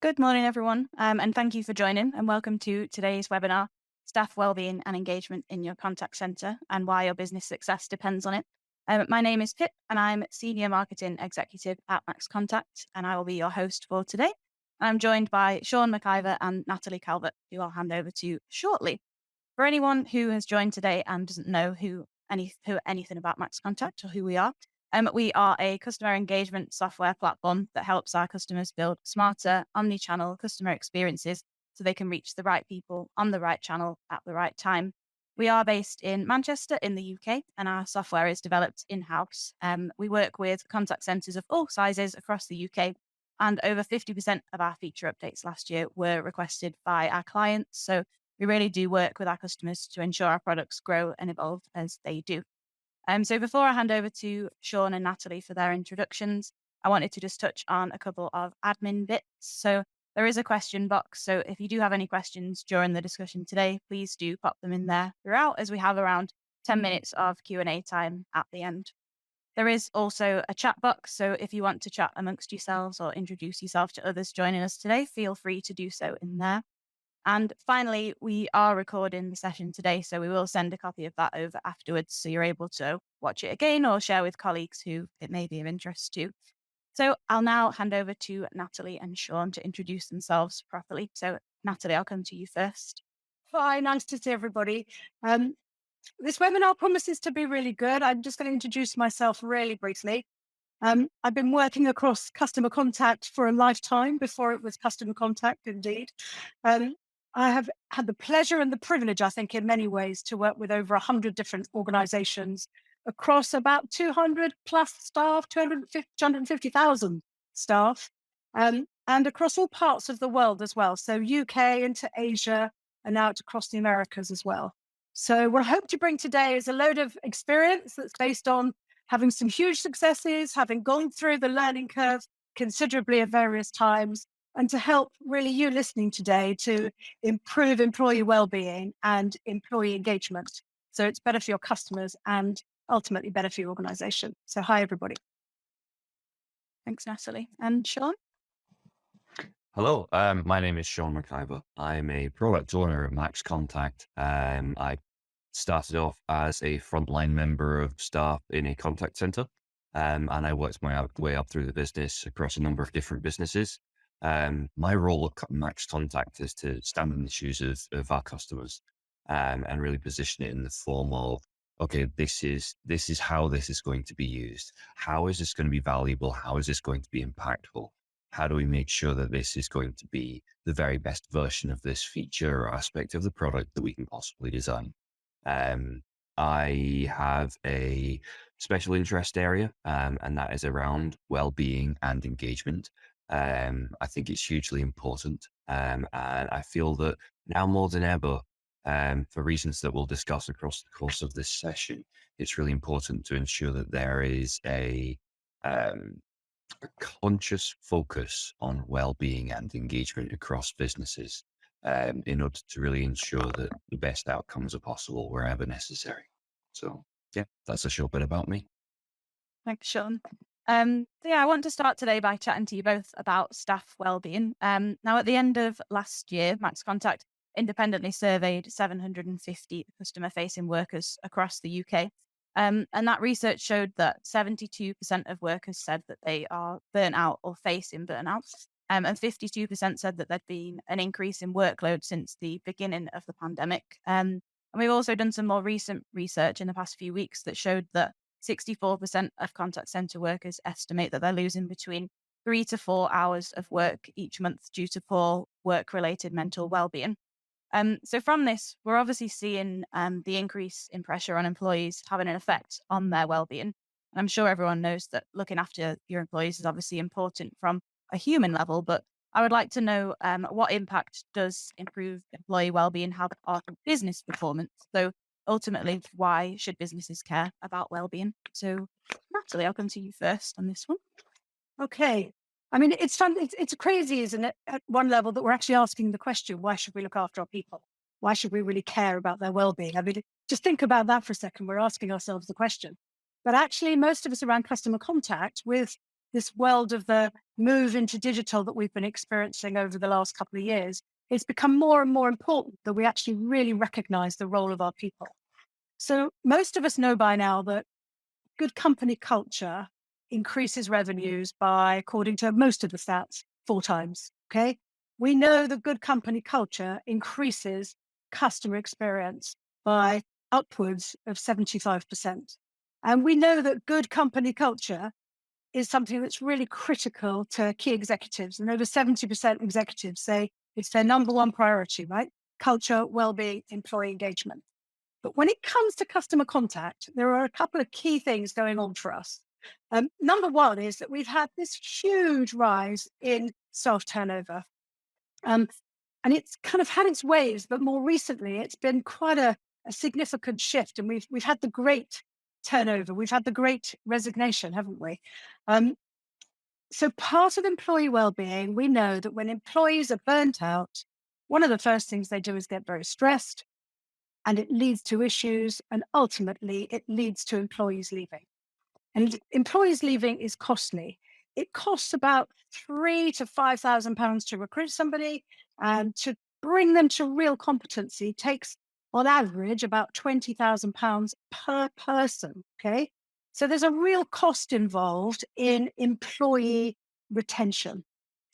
Good morning, everyone, and thank you for joining and welcome to today's webinar, Staff Wellbeing and Engagement in Your Contact Centre and Why Your Business Success Depends on It. My name is Pip and I'm Senior Marketing Executive at MaxContact and I will be your host for today. I'm joined by Sean McIver and Natalie Calvert, who I'll hand over to shortly. For anyone who has joined today and doesn't know anything about MaxContact or who we are a customer engagement software platform that helps our customers build smarter, omni-channel customer experiences so they can reach the right people on the right channel at the right time. We are based in Manchester in the UK, and our software is developed in-house. We work with contact centres of all sizes across the UK, and over 50% of our feature updates last year were requested by our clients. So we really do work with our customers to ensure our products grow and evolve as they do. So before I hand over to Sean and Natalie for their introductions, I wanted to just touch on a couple of admin bits. So there is a question box. So if you do have any questions during the discussion today, please do pop them in there throughout as we have around 10 minutes of Q&A time at the end. There is also a chat box. So if you want to chat amongst yourselves or introduce yourself to others joining us today, feel free to do so in there. And finally, we are recording the session today, so we will send a copy of that over afterwards so you're able to watch it again or share with colleagues who it may be of interest to. So I'll now hand over to Natalie and Sean to introduce themselves properly. So Natalie, I'll come to you first. Hi, nice to see everybody. This webinar promises to be really good. I'm just going to introduce myself really briefly. I've been working across customer contact for a lifetime before it was customer contact, indeed. Um, I have had the pleasure and the privilege, I think, in many ways, to work with over 100 different organizations across about 200 plus staff, 250,000 staff, and across all parts of the world as well. So UK into Asia and out across the Americas as well. So what I hope to bring today is a load of experience that's based on having some huge successes, having gone through the learning curve considerably at various times, and to help really you listening today to improve employee well-being and employee engagement. So it's better for your customers and ultimately better for your organization. So hi, everybody. Thanks, Natalie. And Sean? Hello, my name is Sean McIver. I'm a product owner at MaxContact. I started off as a frontline member of staff in a contact center, and I worked my way up through the business across a number of different businesses. My role at MaxContact is to stand in the shoes of our customers, and really position it in the form of, okay, this is how this is going to be used. How is this going to be valuable? How is this going to be impactful? How do we make sure that this is going to be the very best version of this feature or aspect of the product that we can possibly design? I have a special interest area, and that is around well-being and engagement. I think it's hugely important, and I feel that now more than ever, for reasons that we'll discuss across the course of this session, it's really important to ensure that there is um, a conscious focus on well-being and engagement across businesses, in order to really ensure that the best outcomes are possible wherever necessary. So yeah, that's a short bit about me. Thanks, Sean. I want to start today by chatting to you both about staff wellbeing. Now, at the end of last year, MaxContact independently surveyed 750 customer-facing workers across the UK. And that research showed that 72% of workers said that they are burnt out or facing burnout. And 52% said that there'd been an increase in workload since the beginning of the pandemic. And we've also done some more recent research in the past few weeks that showed that 64% of contact center workers estimate that they're losing between 3 to 4 hours of work each month due to poor work-related mental well-being. So from this, we're obviously seeing the increase in pressure on employees having an effect on their well-being. And I'm sure everyone knows that looking after your employees is obviously important from a human level, but I would like to know what impact does improved employee well-being have on business performance? So ultimately, why should businesses care about well-being? So Natalie, I'll come to you first on this one. Okay. I mean, it's fun. It's crazy, isn't it? At one level that we're actually asking the question, why should we look after our people? Why should we really care about their well-being? I mean, just think about that for a second. We're asking ourselves the question. But actually, most of us around customer contact with this world of the move into digital that we've been experiencing over the last couple of years, it's become more and more important that we actually really recognize the role of our people. So most of us know by now that good company culture increases revenues by, according to most of the stats, 4 times. Okay. We know that good company culture increases customer experience by upwards of 75%. And we know that good company culture is something that's really critical to key executives. And over 70% executives say it's their number one priority, right? Culture, well-being, employee engagement. But when it comes to customer contact, there are a couple of key things going on for us. Number one is that we've had this huge rise in staff turnover. And it's kind of had its waves, but more recently, it's been quite a significant shift. And we've had the great turnover. We've had the great resignation, haven't we? So part of employee well-being, we know that when employees are burnt out, one of the first things they do is get very stressed, and it leads to issues, and ultimately it leads to employees leaving. And employees leaving is costly. It costs about £3,000 to £5,000 to recruit somebody, and to bring them to real competency takes, on average, about £20,000 per person. Okay, so there's a real cost involved in employee retention.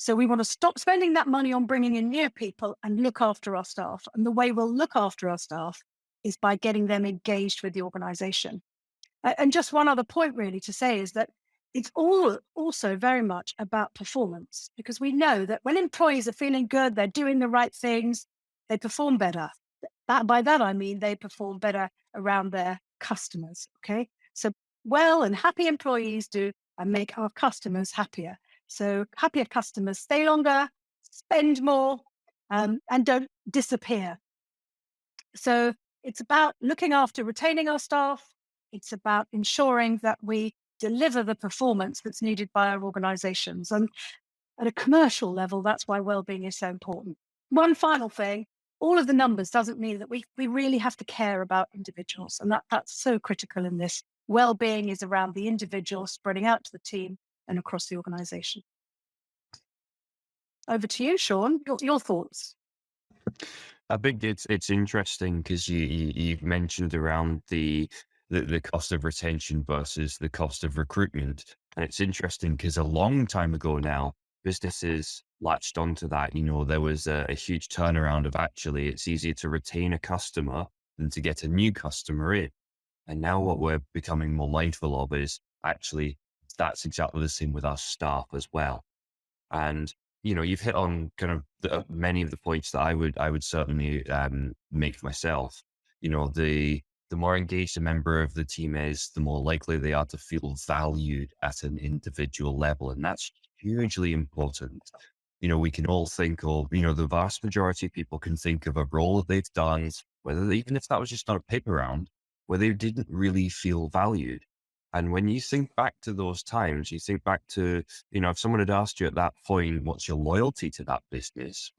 So we want to stop spending that money on bringing in new people and look after our staff. And the way we'll look after our staff is by getting them engaged with the organization. And just one other point really to say is that it's all also very much about performance, because we know that when employees are feeling good, they're doing the right things, they perform better. By that, I mean they perform better around their customers. Okay. So well and happy employees do and make our customers happier. So happier customers stay longer, spend more, and don't disappear. So it's about looking after retaining our staff. It's about ensuring that we deliver the performance that's needed by our organizations. And at a commercial level, that's why well-being is so important. One final thing, all of the numbers doesn't mean that we really have to care about individuals. And that's so critical in this. Well-being is around the individual spreading out to the team and across the organization. Over to you, Sean, your thoughts. I think it's interesting because you've mentioned around the cost of retention versus the cost of recruitment. And it's interesting because a long time ago now, businesses latched onto that. There was a huge turnaround of actually it's easier to retain a customer than to get a new customer in. And now what we're becoming more mindful of is actually that's exactly the same with our staff as well. And you've hit on kind of many of the points that I would certainly make myself. The more engaged a member of the team is, the more likely they are to feel valued at an individual level, and that's hugely important. We can all think of, the vast majority of people can think of a role that they've done, even if that was just not a paper round, where they didn't really feel valued. And when you think back to those times, you think back to, if someone had asked you at that point, what's your loyalty to that business?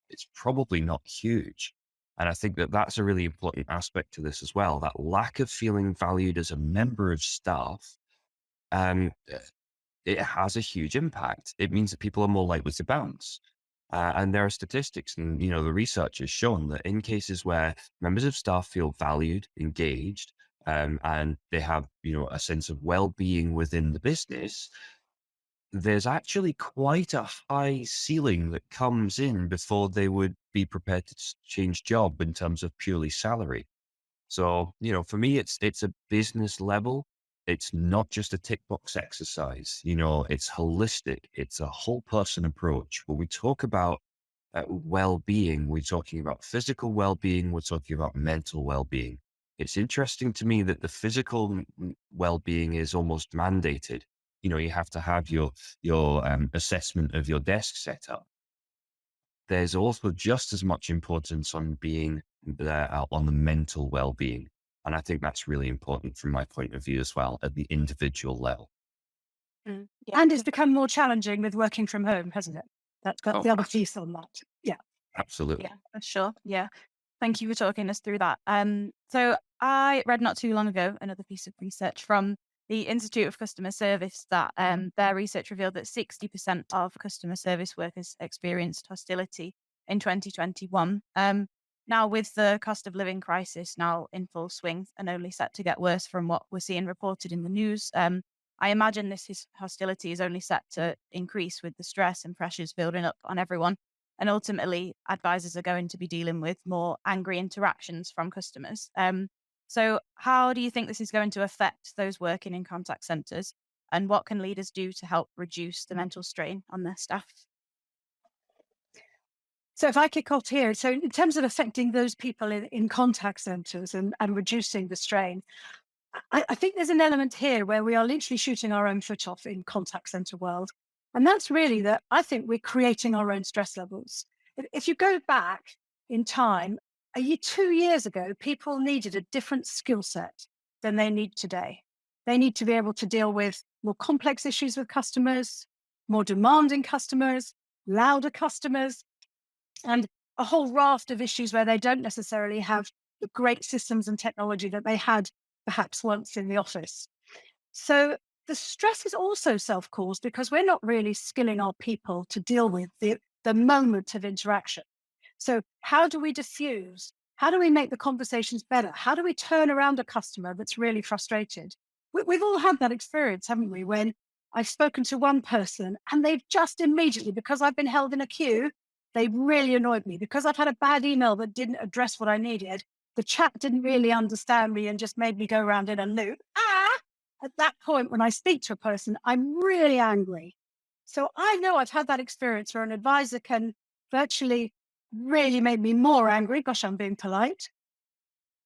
It's probably not huge. And I think that that's a really important aspect to this as well. That lack of feeling valued as a member of staff, um, it has a huge impact. It means that people are more likely to bounce. And there are statistics and, the research has shown that in cases where members of staff feel valued, engaged, and they have, a sense of well-being within the business, there's actually quite a high ceiling that comes in before they would be prepared to change job in terms of purely salary. So, for me, it's a business level. It's not just a tick box exercise. It's holistic. It's a whole person approach. When we talk about well-being, we're talking about physical well-being. We're talking about mental well-being. It's interesting to me that the physical well-being is almost mandated. You have to have your assessment of your desk set up. There's also just as much importance on being there on the mental well-being. And I think that's really important from my point of view as well at the individual level. Yeah. And it's become more challenging with working from home, hasn't it? That's got the other piece on that. Yeah. Absolutely. Yeah, for sure. Yeah. Thank you for talking us through that. So I read not too long ago another piece of research from the Institute of Customer Service that their research revealed that 60% of customer service workers experienced hostility in 2021. Now, with the cost of living crisis now in full swing and only set to get worse from what we're seeing reported in the news, I imagine this hostility is only set to increase with the stress and pressures building up on everyone. And ultimately, advisors are going to be dealing with more angry interactions from customers. So, how do you think this is going to affect those working in contact centers? And what can leaders do to help reduce the mental strain on their staff? So if I kick off here, so in terms of affecting those people in contact centers and reducing the strain, I think there's an element here where we are literally shooting our own foot off in contact center world. And that's really that I think we're creating our own stress levels. If you go back in time, 2 years ago, people needed a different skill set than they need today. They need to be able to deal with more complex issues with customers, more demanding customers, louder customers, and a whole raft of issues where they don't necessarily have the great systems and technology that they had perhaps once in the office. So the stress is also self-caused because we're not really skilling our people to deal with the moment of interaction. So how do we diffuse? How do we make the conversations better? How do we turn around a customer that's really frustrated? We've all had that experience, haven't we? When I've spoken to one person and they've just immediately, because I've been held in a queue, they really annoyed me because I've had a bad email that didn't address what I needed. The chat didn't really understand me and just made me go around in a loop. At that point, when I speak to a person, I'm really angry. So I know I've had that experience where an advisor can virtually really make me more angry. Gosh, I'm being polite.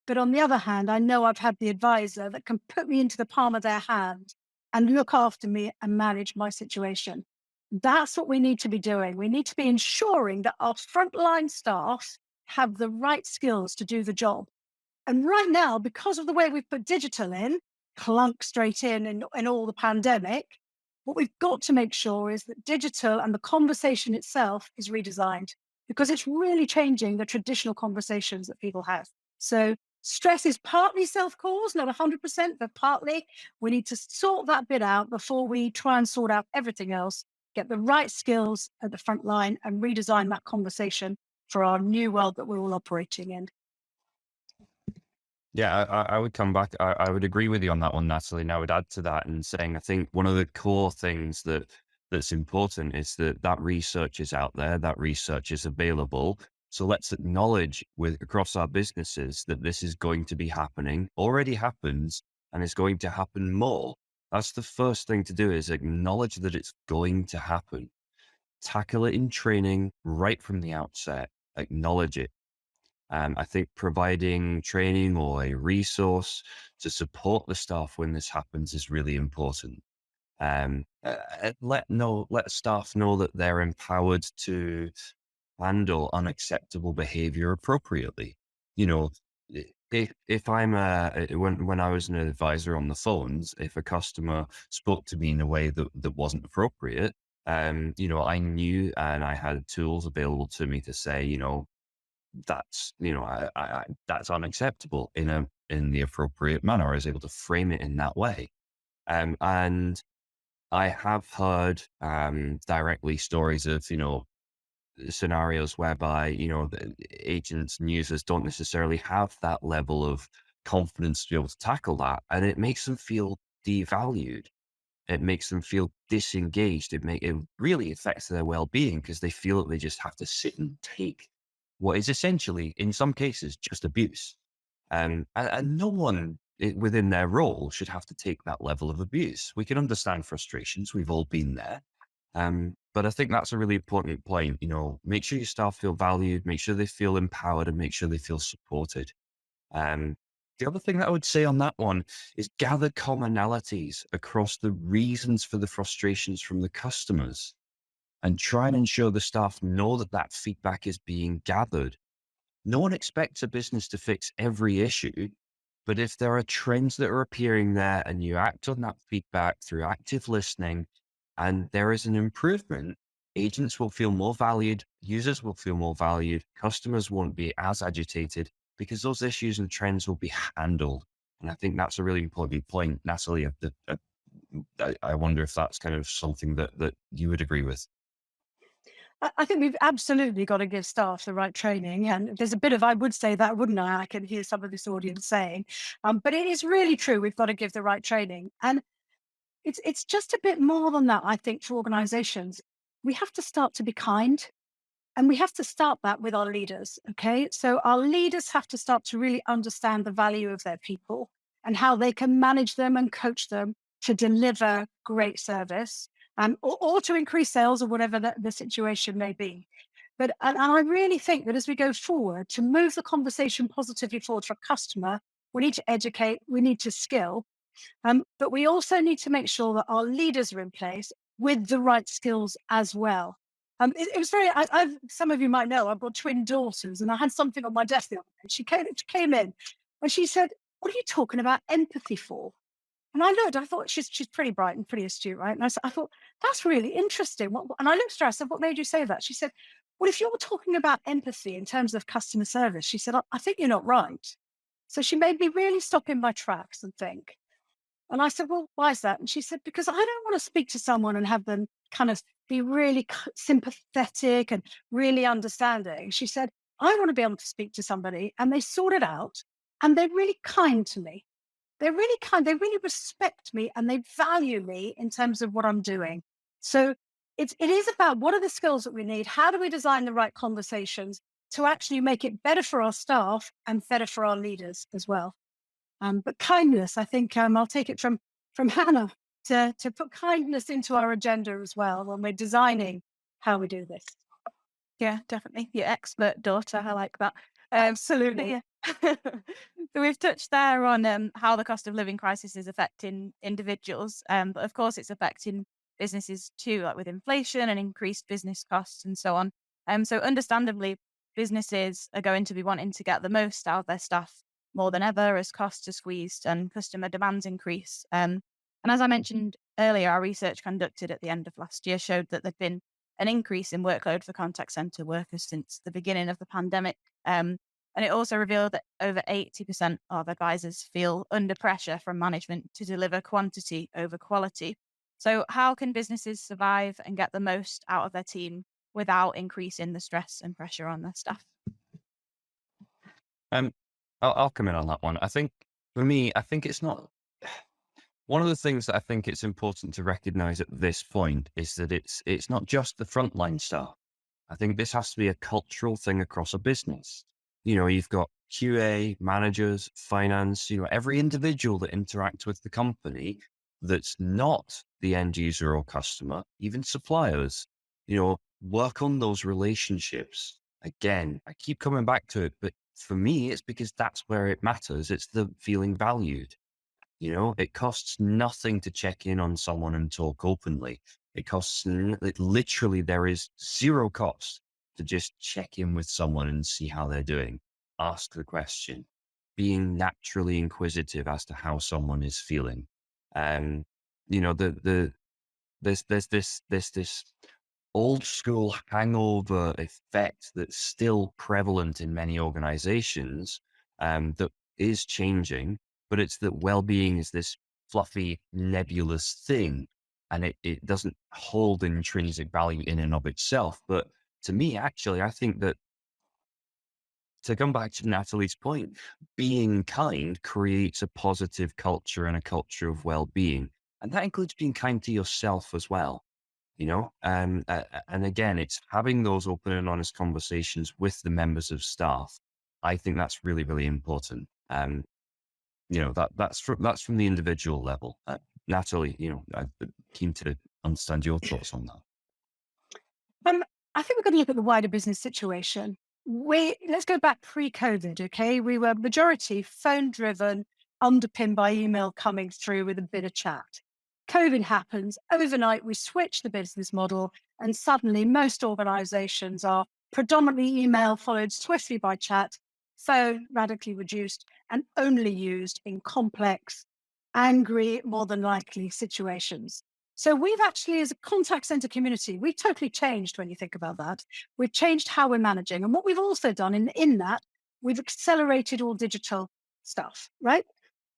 But on the other hand, I know I've had the advisor that can put me into the palm of their hand and look after me and manage my situation. That's what we need to be doing. We need to be ensuring that our frontline staff have the right skills to do the job. And right now, because of the way we've put digital in, clunk straight in all the pandemic, what we've got to make sure is that digital and the conversation itself is redesigned because it's really changing the traditional conversations that people have. So stress is partly self-caused, not 100%, but partly we need to sort that bit out before we try and sort out everything else, get the right skills at the front line and redesign that conversation for our new world that we're all operating in. Yeah, I would come back. I would agree with you on that one, Natalie. And I would add to that and saying, I think one of the core things that's important is that research is out there, that research is available. So let's acknowledge across our businesses that this is going to be happening, already happens, and it's going to happen more. That's the first thing to do, is acknowledge that it's going to happen. Tackle it in training right from the outset. Acknowledge it. I think providing training or a resource to support the staff when this happens is really important. Let staff know that they're empowered to handle unacceptable behavior appropriately. You know, if I'm when I was an advisor on the phones, if a customer spoke to me in a way that wasn't appropriate, I knew and I had tools available to me to say, that's, that's unacceptable in the appropriate manner. I was able to frame it in that way. And I have heard directly stories of, scenarios whereby, the agents and users don't necessarily have that level of confidence to be able to tackle that. And it makes them feel devalued. It makes them feel disengaged. It really affects their well-being because they feel that they just have to sit and take what is essentially, in some cases, just abuse. And no one within their role should have to take that level of abuse. We can understand frustrations. We've all been there. But I think that's a really important point. Make sure your staff feel valued, make sure they feel empowered, and make sure they feel supported. The other thing that I would say on that one is gather commonalities across the reasons for the frustrations from the customers and try and ensure the staff know that feedback is being gathered. No one expects a business to fix every issue, but if there are trends that are appearing there and you act on that feedback through active listening and there is an improvement, agents will feel more valued, users will feel more valued, customers won't be as agitated because those issues and trends will be handled. And I think that's a really important point, Natalie. I wonder if that's kind of something that you would agree with. I think we've absolutely got to give staff the right training. And there's a bit of, I would say that, wouldn't I? I can hear some of this audience saying, but it is really true. We've got to give the right training. And it's just a bit more than that, I think, for organizations. We have to start to be kind. And we have to start that with our leaders. Okay. So our leaders have to start to really understand the value of their people and how they can manage them and coach them to deliver great service, or to increase sales, or whatever the situation may be. But and I really think that as we go forward, to move the conversation positively forward for a customer, we need to educate, we need to skill, but we also need to make sure that our leaders are in place with the right skills as well. It was very, some of you might know, I've got twin daughters, and I had something on my desk the other day. She came in and she said, "What are you talking about empathy for?" And I looked, I thought she's pretty bright and pretty astute, right? And I thought, that's really interesting. And I looked at her, I said, "What made you say that?" She said, "Well, if you're talking about empathy in terms of customer service," she said, I think you're not right." So she made me really stop in my tracks and think. And I said, "Well, why is that?" And she said, "Because I don't want to speak to someone and have them kind of be really sympathetic and really understanding." She said, "I want to be able to speak to somebody and they sort it out and they're really kind to me. They're really kind. They really respect me and they value me in terms of what I'm doing." So it is about, what are the skills that we need? How do we design the right conversations to actually make it better for our staff and better for our leaders as well? But kindness, I think, I'll take it from Hannah to put kindness into our agenda as well when we're designing how we do this. Yeah, definitely. Your expert daughter. I like that. Absolutely. Yeah. So we've touched there on how the cost of living crisis is affecting individuals, but of course it's affecting businesses too, like with inflation and increased business costs and so on. So understandably, businesses are going to be wanting to get the most out of their staff more than ever as costs are squeezed and customer demands increase. And as I mentioned earlier, our research conducted at the end of last year showed that there'd been an increase in workload for contact center workers since the beginning of the pandemic. And it also revealed that over 80% of advisors feel under pressure from management to deliver quantity over quality. So, how can businesses survive and get the most out of their team without increasing the stress and pressure on their staff? Um, I'll come in on that one. I think for me, I think it's not one of the things that I think it's important to recognize at this point is that it's not just the frontline staff. I think this has to be a cultural thing across a business. You've got QA, managers, finance, every individual that interacts with the company that's not the end user or customer, even suppliers, work on those relationships. Again, I keep coming back to it, but for me, it's because that's where it matters. It's the feeling valued. It costs nothing to check in on someone and talk openly. Literally, there is zero cost to just check in with someone and see how they're doing. Ask the question, being naturally inquisitive as to how someone is feeling. Um, there's this old school hangover effect that's still prevalent in many organizations, that is changing, but it's that well-being is this fluffy, nebulous thing, and it doesn't hold intrinsic value in and of itself. But to me, actually, I think that, to come back to Natalie's point, being kind creates a positive culture and a culture of well-being. And that includes being kind to yourself as well. And again, it's having those open and honest conversations with the members of staff. I think that's really, really important. That's from the individual level. Natalie, I'm keen to understand your thoughts on that. I think we're going to look at the wider business situation. Let's go back pre-COVID. Okay, we were majority phone driven, underpinned by email coming through with a bit of chat. COVID happens overnight. We switch the business model, and suddenly most organizations are predominantly email, followed swiftly by chat, phone radically reduced, and only used in complex, angry, more than likely situations. So we've actually, as a contact center community, we've totally changed when you think about that. We've changed how we're managing. And what we've also done in that, we've accelerated all digital stuff, right?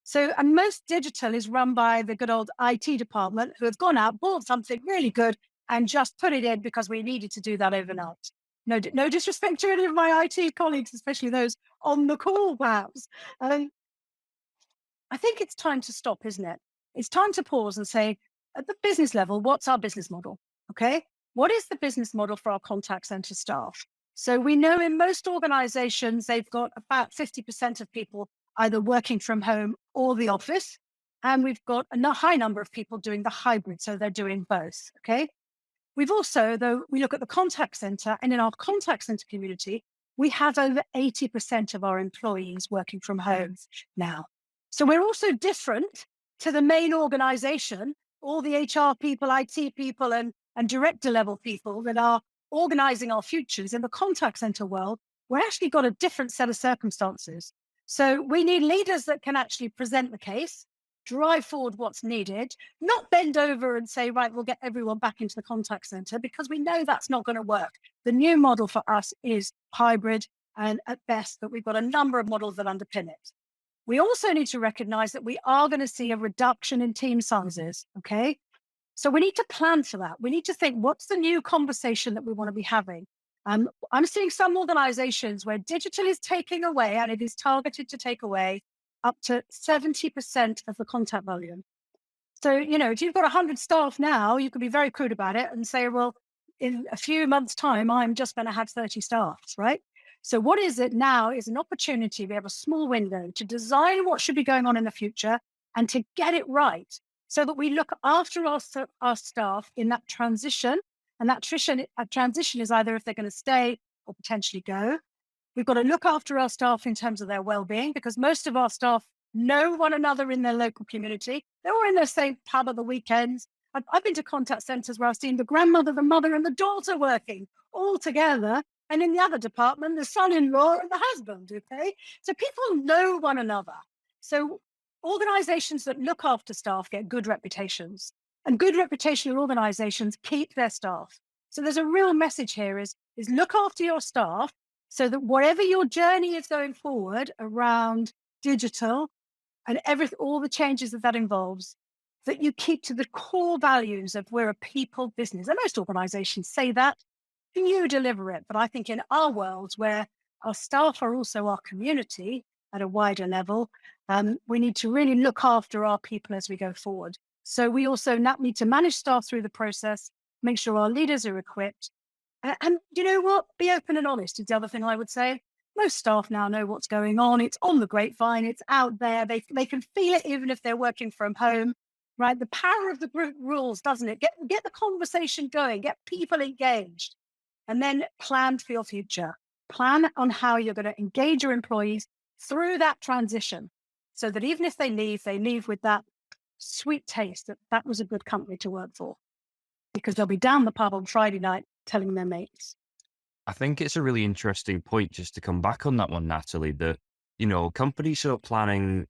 So, and most digital is run by the good old IT department who have gone out, bought something really good and just put it in because we needed to do that overnight. No disrespect to any of my IT colleagues, especially those on the call, perhaps. Um, I think it's time to stop, isn't it? It's time to pause and say, at the business level, what's our business model? Okay. What is the business model for our contact center staff? So we know in most organizations, they've got about 50% of people either working from home or the office. And we've got a high number of people doing the hybrid. So they're doing both. Okay. We've also, though, we look at the contact center, and in our contact center community, we have over 80% of our employees working from home now. So we're also different to the main organization, all the HR people, IT people, and director level people that are organizing our futures in the contact center world. We're actually got a different set of circumstances. So we need leaders that can actually present the case, drive forward what's needed, not bend over and say, right, we'll get everyone back into the contact center, because we know that's not going to work. The new model for us is hybrid, and at best, that we've got a number of models that underpin it. We also need to recognize that we are going to see a reduction in team sizes. Okay. So we need to plan for that. We need to think, what's the new conversation that we want to be having? I'm seeing some organizations where digital is taking away, and it is targeted to take away up to 70% of the contact volume. So, if you've got 100 staff now, you could be very crude about it and say, well, in a few months' time, I'm just going to have 30 staff, right? So what is it now is an opportunity. We have a small window to design what should be going on in the future and to get it right so that we look after our staff in that transition. And that transition is either if they're going to stay or potentially go. We've got to look after our staff in terms of their well-being, because most of our staff know one another in their local community. They're all in the same pub at the weekends. I've been to contact centers where I've seen the grandmother, the mother, and the daughter working all together. And in the other department, the son-in-law and the husband, okay? So people know one another. So organizations that look after staff get good reputations, and good reputational organizations keep their staff. So there's a real message here is look after your staff so that whatever your journey is going forward around digital and all the changes that involves, that you keep to the core values of we're a people business. And most organizations say that, and you deliver it. But I think in our world, where our staff are also our community at a wider level, we need to really look after our people as we go forward. So we also need to manage staff through the process, make sure our leaders are equipped. And you know what? Be open and honest is the other thing I would say. Most staff now know what's going on. It's on the grapevine. It's out there. They can feel it even if they're working from home, right? The power of the group rules, doesn't it? Get the conversation going, get people engaged, and then plan for your future. Plan on how you're going to engage your employees through that transition so that even if they leave with that sweet taste that was a good company to work for, because they'll be down the pub on Friday night telling their mates. I think it's a really interesting point just to come back on that one, Natalie, that, companies are planning,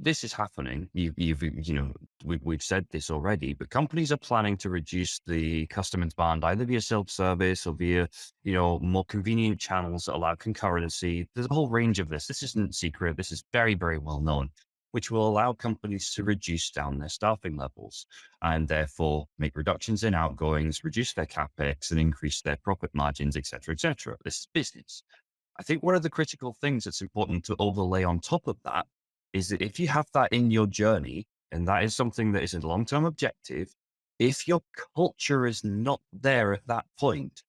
this is happening. We've said this already, but companies are planning to reduce the customer demand either via self-service or via, more convenient channels that allow concurrency. There's a whole range of this. This isn't secret. This is very, very well known, which will allow companies to reduce down their staffing levels and therefore make reductions in outgoings, reduce their capex and increase their profit margins, et cetera, et cetera. This is business. I think one of the critical things that's important to overlay on top of that is that if you have that in your journey, and that is something that is a long-term objective, if your culture is not there at that point,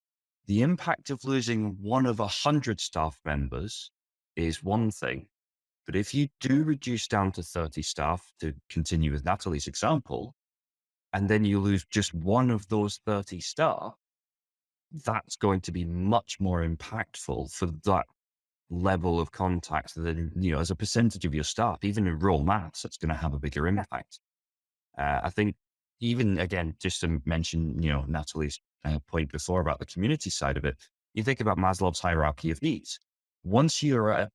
the impact of losing one of 100 staff members is one thing. But if you do reduce down to 30 staff, to continue with Natalie's example, and then you lose just one of those 30 staff, that's going to be much more impactful for that level of contact than, as a percentage of your staff. Even in raw maths, it's going to have a bigger impact. I think even, again, just to mention, Natalie's point before about the community side of it, you think about Maslow's hierarchy of needs. Once you're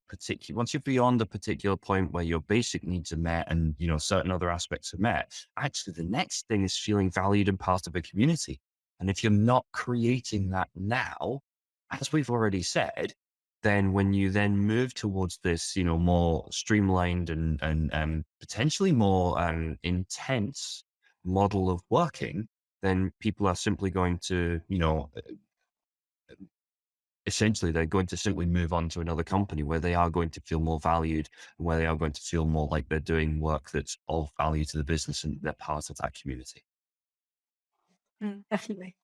beyond a particular point where your basic needs are met and, certain other aspects are met, actually the next thing is feeling valued and part of a community. And if you're not creating that now, as we've already said, then when you then move towards this, more streamlined and potentially more intense model of working, then people are simply going to, essentially they're going to simply move on to another company where they are going to feel more valued and where they are going to feel more like they're doing work that's of value to the business and they're part of that community. Definitely.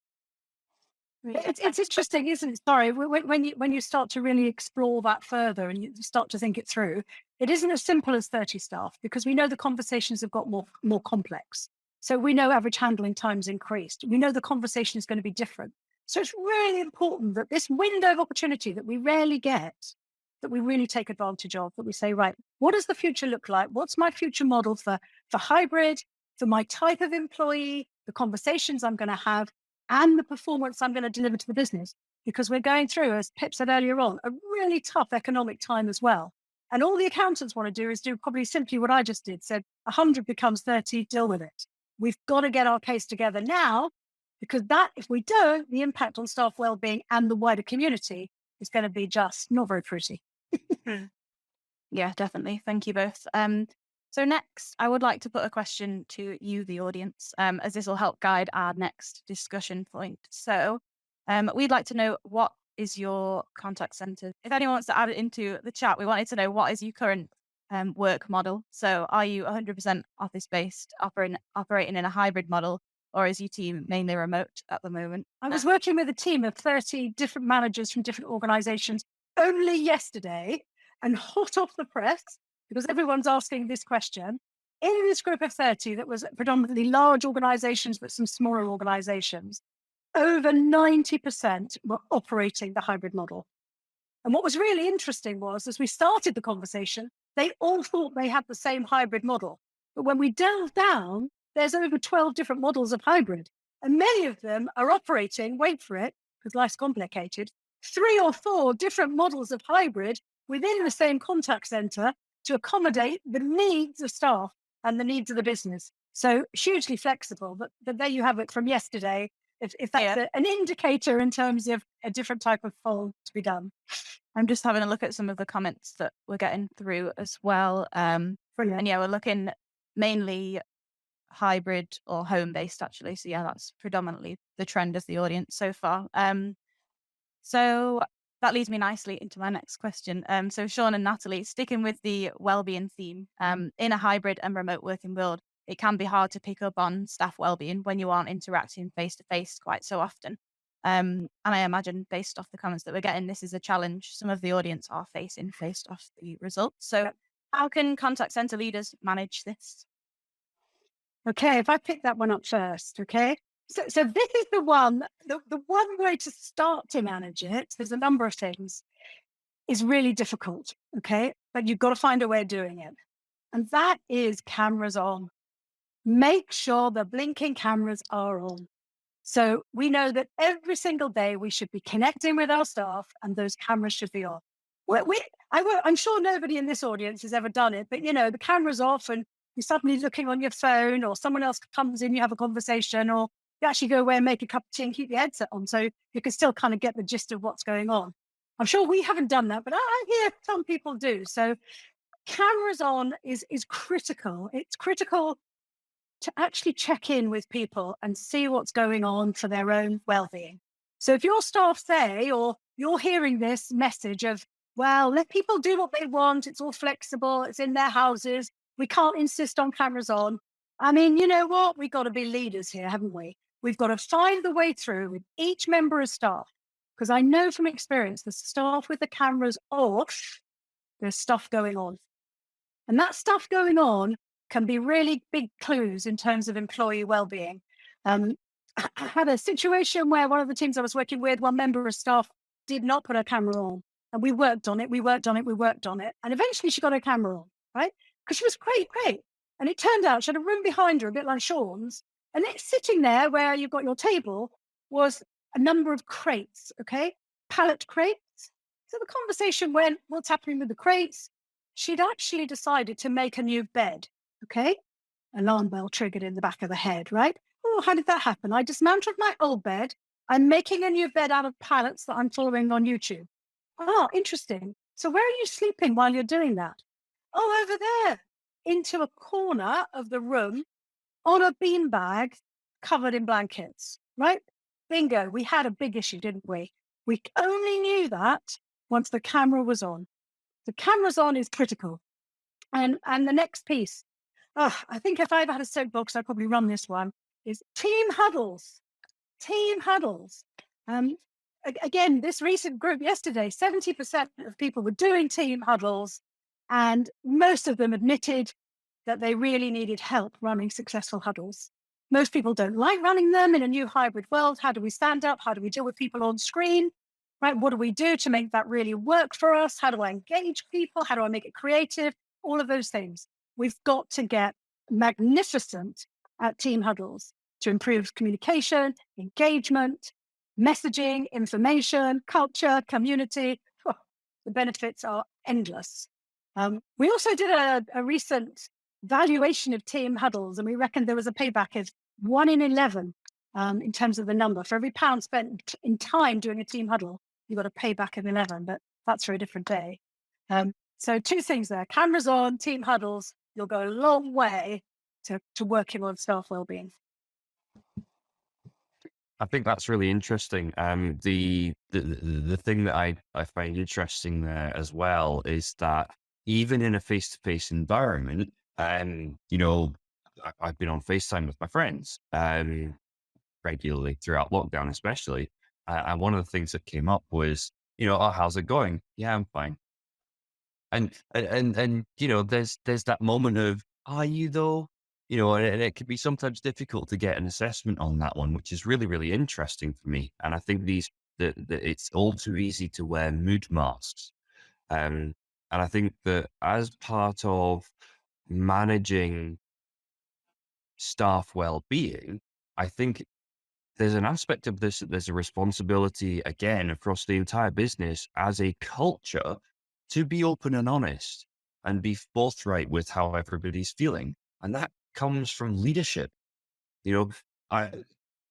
It's interesting, isn't it? Sorry, when you start to really explore that further and you start to think it through, it isn't as simple as 30 staff, because we know the conversations have got more complex. So we know average handling time's increased. We know the conversation is going to be different. So it's really important that this window of opportunity that we rarely get, that we really take advantage of, that we say, right, what does the future look like? What's my future model for hybrid, for my type of employee, the conversations I'm going to have, and the performance I'm going to deliver to the business? Because we're going through, as Pip said earlier on, a really tough economic time as well. And all the accountants want to do is do probably simply what I just did, said 100 becomes 30, deal with it. We've got to get our case together now, because that, if we don't, the impact on staff wellbeing and the wider community is going to be just not very pretty. Yeah, definitely. Thank you both. So next, I would like to put a question to you, the audience, as this will help guide our next discussion point. So we'd like to know, what is your contact center? If anyone wants to add it into the chat, we wanted to know, what is your current work model? So are you 100% office-based, operating in a hybrid model, or is your team mainly remote at the moment? I was working with a team of 30 different managers from different organizations only yesterday, and hot off the press, because everyone's asking this question. In this group of 30, that was predominantly large organizations, but some smaller organizations, over 90% were operating the hybrid model. And what was really interesting was, as we started the conversation, they all thought they had the same hybrid model. But when we delve down, there's over 12 different models of hybrid. And many of them are operating, wait for it, because life's complicated, 3 or 4 different models of hybrid within the same contact center to accommodate the needs of staff and the needs of the business. So hugely flexible. But there you have it from yesterday, if that's an indicator in terms of a different type of fold to be done. I'm just having a look at some of the comments that we're getting through as well. Brilliant. And yeah, we're looking mainly hybrid or home-based, actually. So yeah, that's predominantly the trend of the audience so far. So that leads me nicely into my next question. So Sean and Natalie, sticking with the well-being theme, in a hybrid and remote working world, it can be hard to pick up on staff well-being when you aren't interacting face-to-face quite so often. And I imagine, based off the comments that we're getting, this is a challenge some of the audience are facing based off the results. So how can contact center leaders manage this? Okay, if I pick that one up first, okay? So this is the one way to start to manage it. There's a number of things. Is really difficult, okay? But you've got to find a way of doing it. And that is cameras on. Make sure the blinking cameras are on. So we know that every single day we should be connecting with our staff and those cameras should be on. I'm sure nobody in this audience has ever done it, but the camera's off and you're suddenly looking on your phone, or someone else comes in, you have a conversation, or you actually go away and make a cup of tea and keep the headset on so you can still kind of get the gist of what's going on. I'm sure we haven't done that, but I hear some people do. So cameras on is critical. It's critical to actually check in with people and see what's going on for their own well-being. So if your staff say, or you're hearing this message of, well, let people do what they want, it's all flexible, it's in their houses, we can't insist on cameras on. I mean, you know what? We've got to be leaders here, haven't we? We've got to find the way through with each member of staff. Because I know from experience, the staff with the cameras off, there's stuff going on. And that stuff going on can be really big clues in terms of employee well-being. I had a situation where one of the teams I was working with, one member of staff did not put her camera on. And we worked on it. And eventually she got her camera on, right? Because she was great. And it turned out she had a room behind her, a bit like Sean's. And it's sitting there where you've got your table was a number of crates, okay? Pallet crates. So the conversation went, what's happening with the crates? She'd actually decided to make a new bed, okay? Alarm bell triggered in the back of the head, right? Oh, how did that happen? I dismantled my old bed. I'm making a new bed out of pallets that I'm following on YouTube. Oh, interesting. So where are you sleeping while you're doing that? Oh, over there, into a corner of the room on a beanbag covered in blankets, right? Bingo. We had a big issue, didn't we? We only knew that once the camera was on. The camera's on is critical. And the next piece, oh, I think if I ever had a soapbox, I'd probably run this one, is team huddles. Team huddles. Um, Again, this recent group yesterday, 70% of people were doing team huddles, and most of them admitted that they really needed help running successful huddles. Most people don't like running them in a new hybrid world. How do we stand up? How do we deal with people on screen? Right? What do we do to make that really work for us? How do I engage people? How do I make it creative? All of those things. We've got to get magnificent at team huddles to improve communication, engagement, messaging, information, culture, community. Oh, the benefits are endless. We also did a recent valuation of team huddles, and we reckoned there was a payback of 1 in 11 in terms of the number. For every pound spent in time doing a team huddle, you got a payback of 11, but that's for a different day. So two things there, cameras on, team huddles, you'll go a long way to working on staff wellbeing. I think that's really interesting. The thing that I find interesting there as well is that even in a face-to-face environment, I've been on FaceTime with my friends regularly throughout lockdown, especially. And one of the things that came up was, oh, how's it going? Yeah, I'm fine. And there's that moment of, are you though? And it can be sometimes difficult to get an assessment on that one, which is really, really interesting for me. And I think that it's all too easy to wear mood masks. And I think that as part of managing staff well-being, I think there's an aspect of this that there's a responsibility again across the entire business as a culture to be open and honest and be forthright with how everybody's feeling. And that comes from leadership. You know, I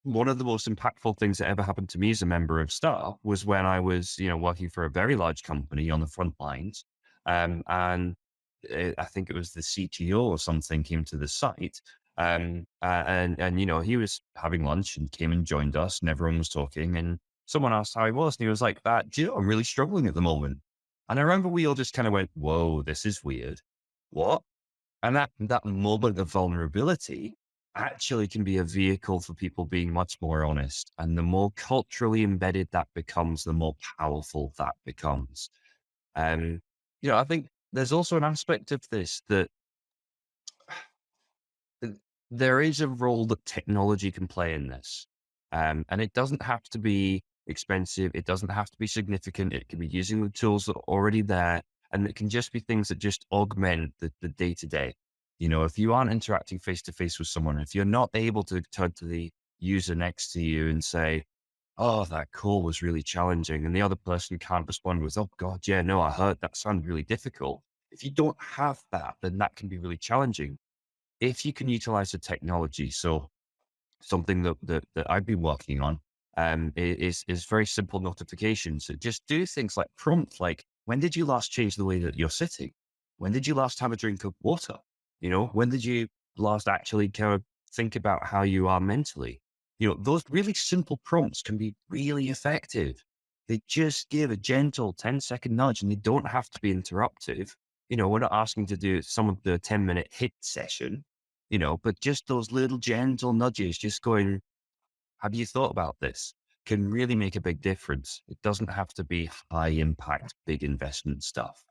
one of the most impactful things that ever happened to me as a member of staff was when I was, working for a very large company on the front lines. And I think it was the CTO or something came to the site. And he was having lunch and came and joined us and everyone was talking and someone asked how he was. And he was like, do you know, I'm really struggling at the moment. And I remember we all just kind of went, whoa, this is weird. What? And that moment of vulnerability actually can be a vehicle for people being much more honest. And the more culturally embedded that becomes, the more powerful that becomes. Um, I think there's also an aspect of this that there is a role that technology can play in this. And it doesn't have to be expensive. It doesn't have to be significant. It can be using the tools that are already there. And it can just be things that just augment the day to day. If you aren't interacting face to face with someone, if you're not able to turn to the user next to you and say, oh, that call was really challenging. And the other person can't respond with, oh God, yeah, no, I heard that sounded really difficult. If you don't have that, then that can be really challenging. If you can utilize the technology, so something that I've been working on is very simple notifications that just do things like prompt, like, when did you last change the way that you're sitting? When did you last have a drink of water? When did you last actually kind of think about how you are mentally? Those really simple prompts can be really effective. They just give a gentle 10-second nudge and they don't have to be interruptive. We're not asking to do some of the 10-minute hit session, but just those little gentle nudges, just going, have you thought about this? Can really make a big difference. It doesn't have to be high impact, big investment stuff.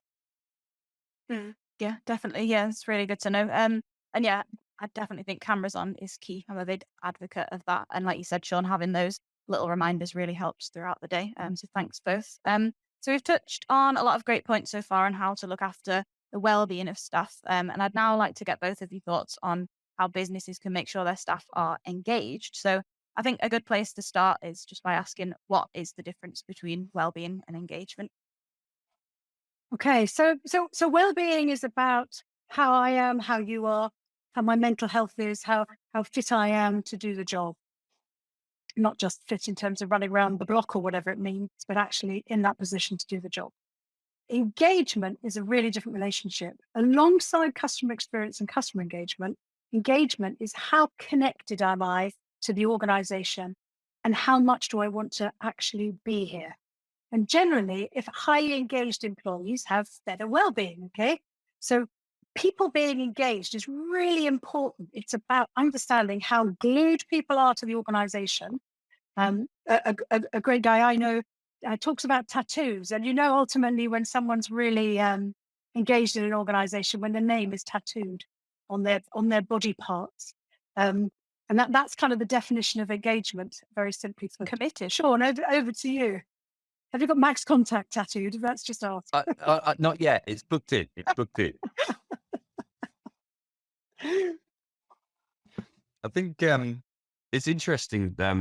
Yeah, definitely. Yeah, it's really good to know. And yeah, I definitely think cameras on is key. I'm a big advocate of that. And like you said, Sean, having those little reminders really helps throughout the day. So thanks both. So we've touched on a lot of great points so far on how to look after the well-being of staff. And I'd now like to get both of your thoughts on how businesses can make sure their staff are engaged. So I think a good place to start is just by asking, what is the difference between well-being and engagement? Okay, so well-being is about how I am, how you are, how my mental health is, how fit I am to do the job. not just fit in terms of running around the block or whatever it means, but actually in that position to do the job. Engagement is a really different relationship. Alongside customer experience and customer engagement, engagement is how connected am I to the organization and how much do I want to actually be here? And generally, if highly engaged employees have better well-being, okay? So people being engaged is really important. It's about understanding how glued people are to the organization. A great guy I know talks about tattoos, and ultimately when someone's really engaged in an organization, when the name is tattooed on their body parts. And that's kind of the definition of engagement, very simply put. Committed. Sean, over to you. Have you got MaxContact tattooed? That's just asked. Not yet. It's booked in. It's booked in. I think it's interesting that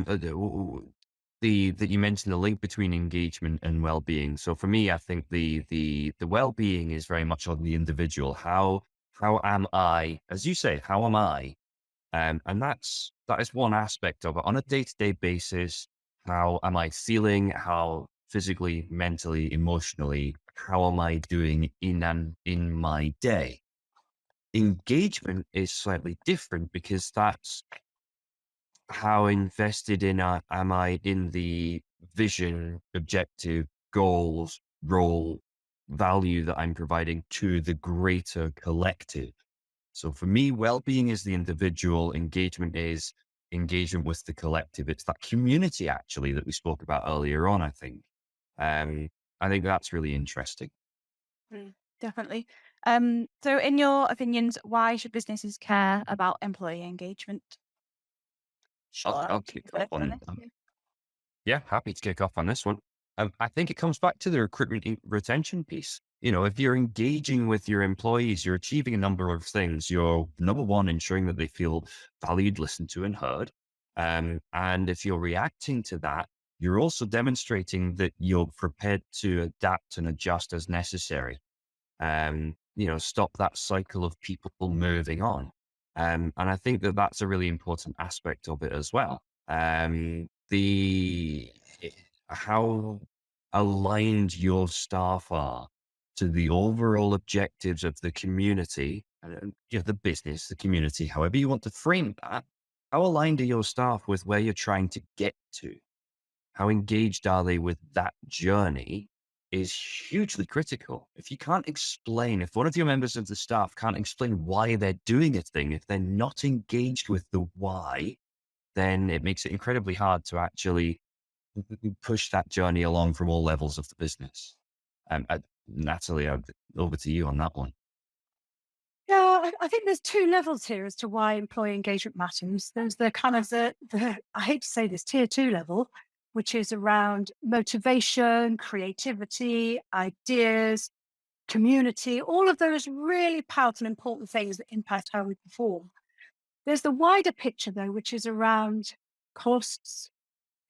you mentioned the link between engagement and well-being. So for me, I think the well-being is very much on the individual. How am I, as you say, how am I? And that is one aspect of it. On a day-to-day basis, how am I feeling? How physically, mentally, emotionally, how am I doing in my day? Engagement is slightly different because that's how invested in am I in the vision, objective, goals, role, value that I'm providing to the greater collective. So for me, well-being is the individual, engagement is engagement with the collective. It's that community actually that we spoke about earlier on, I think. I think that's really interesting. Definitely. So in your opinions, why should businesses care about employee engagement? Sure. I'll kick off on Yeah, happy to kick off on this one. I think it comes back to the recruitment retention piece. If you're engaging with your employees, you're achieving a number of things. You're number one, ensuring that they feel valued, listened to, and heard. And if you're reacting to that, you're also demonstrating that you're prepared to adapt and adjust as necessary. Stop that cycle of people moving on. And I think that that's a really important aspect of it as well. The how aligned your staff are to the overall objectives of the community, the business, the community, however you want to frame that. How aligned are your staff with where you're trying to get to? How engaged are they with that journey is hugely critical. If you can't explain, if one of your members of the staff can't explain why they're doing a thing, if they're not engaged with the why, then it makes it incredibly hard to actually push that journey along from all levels of the business. Natalie, over to you on that one. Yeah, I think there's two levels here as to why employee engagement matters. There's the kind of the I hate to say this, tier 2 level, which is around motivation, creativity, ideas, community, all of those really powerful and important things that impact how we perform. There's the wider picture, though, which is around costs,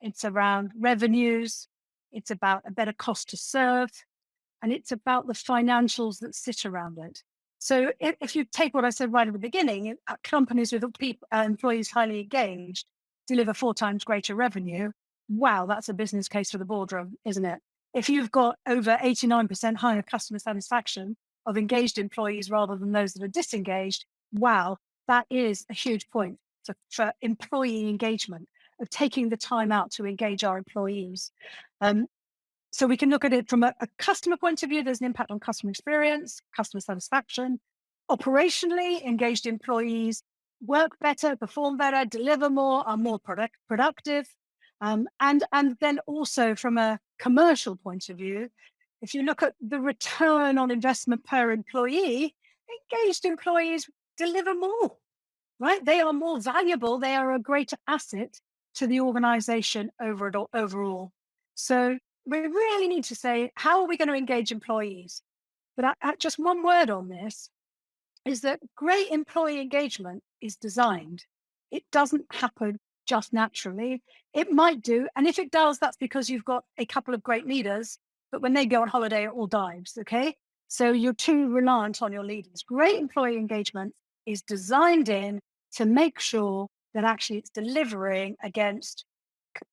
it's around revenues, it's about a better cost to serve, and it's about the financials that sit around it. So if you take what I said right at the beginning, companies with employees highly engaged deliver 4 times greater revenue. Wow, that's a business case for the boardroom, isn't it? If you've got over 89% higher customer satisfaction of engaged employees rather than those that are disengaged, wow, that is a huge point for employee engagement, of taking the time out to engage our employees. So we can look at it from a customer point of view. There's an impact on customer experience, customer satisfaction. Operationally, engaged employees work better, perform better, deliver more, are more productive. And then also from a commercial point of view, if you look at the return on investment per employee, engaged employees deliver more, right? They are more valuable. They are a greater asset to the organization overall. So we really need to say, how are we going to engage employees? But just one word on this is that great employee engagement is designed. It doesn't happen just naturally. It might do. And if it does, that's because you've got a couple of great leaders, but when they go on holiday, it all dives. Okay. So you're too reliant on your leaders. Great employee engagement is designed in to make sure that actually it's delivering against